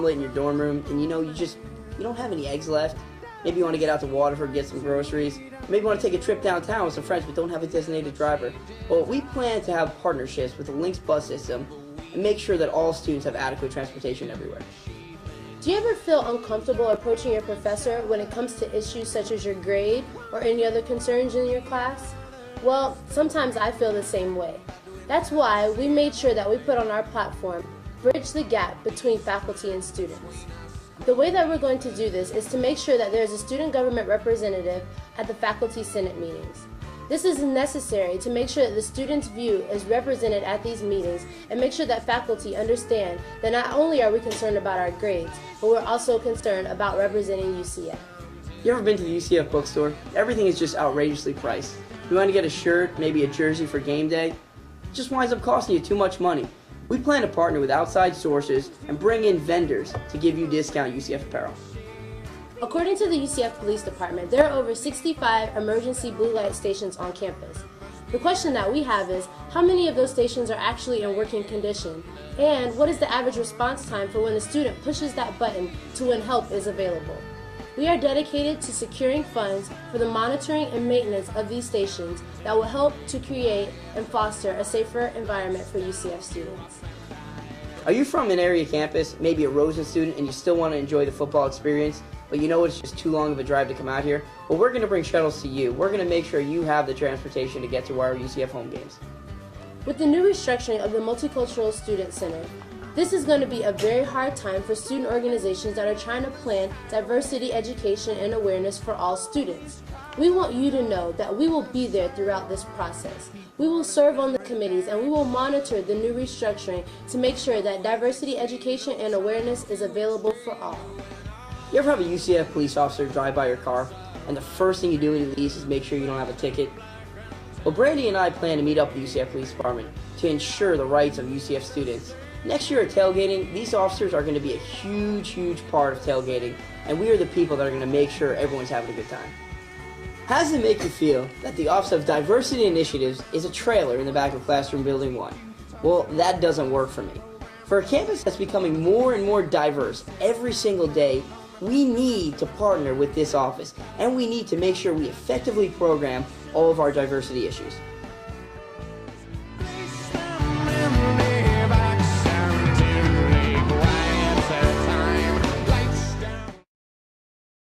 omelet in your dorm room and you don't have any eggs left. Maybe you want to get out to Waterford, get some groceries. Maybe you want to take a trip downtown with some friends but don't have a designated driver. Well, we plan to have partnerships with the Lynx bus system and make sure that all students have adequate transportation everywhere. Do you ever feel uncomfortable approaching your professor when it comes to issues such as your grade or any other concerns in your class? Well, sometimes I feel the same way. That's why we made sure that we put on our platform Bridge the Gap between faculty and students. The way that we're going to do this is to make sure that there is a student government representative at the faculty senate meetings. This is necessary to make sure that the student's view is represented at these meetings and make sure that faculty understand that not only are we concerned about our grades, but we're also concerned about representing UCF. You ever been to the UCF bookstore? Everything is just outrageously priced. You want to get a shirt, maybe a jersey for game day? It just winds up costing you too much money. We plan to partner with outside sources and bring in vendors to give you discount UCF apparel. According to the UCF Police Department, there are over 65 emergency blue light stations on campus. The question that we have is, how many of those stations are actually in working condition? And what is the average response time for when the student pushes that button to when help is available? We are dedicated to securing funds for the monitoring and maintenance of these stations that will help to create and foster a safer environment for UCF students. Are you from an area campus, maybe a Rosen student, and you still want to enjoy the football experience, but you know it's just too long of a drive to come out here? Well, we're going to bring shuttles to you. We're going to make sure you have the transportation to get to our UCF home games. With the new restructuring of the Multicultural Student Center, this is going to be a very hard time for student organizations that are trying to plan diversity education and awareness for all students. We want you to know that we will be there throughout this process. We will serve on the committees and we will monitor the new restructuring to make sure that diversity education and awareness is available for all. You ever have a UCF police officer drive by your car and the first thing you do when you leave is make sure you don't have a ticket? Well, Brandy and I plan to meet up with the UCF Police Department to ensure the rights of UCF students. Next year at tailgating, these officers are going to be a huge part of tailgating, and we are the people that are going to make sure everyone's having a good time. How does it make you feel that the Office of Diversity Initiatives is a trailer in the back of Classroom Building 1? Well, that doesn't work for me. For a campus that's becoming more and more diverse every single day, we need to partner with this office, and we need to make sure we effectively program all of our diversity issues.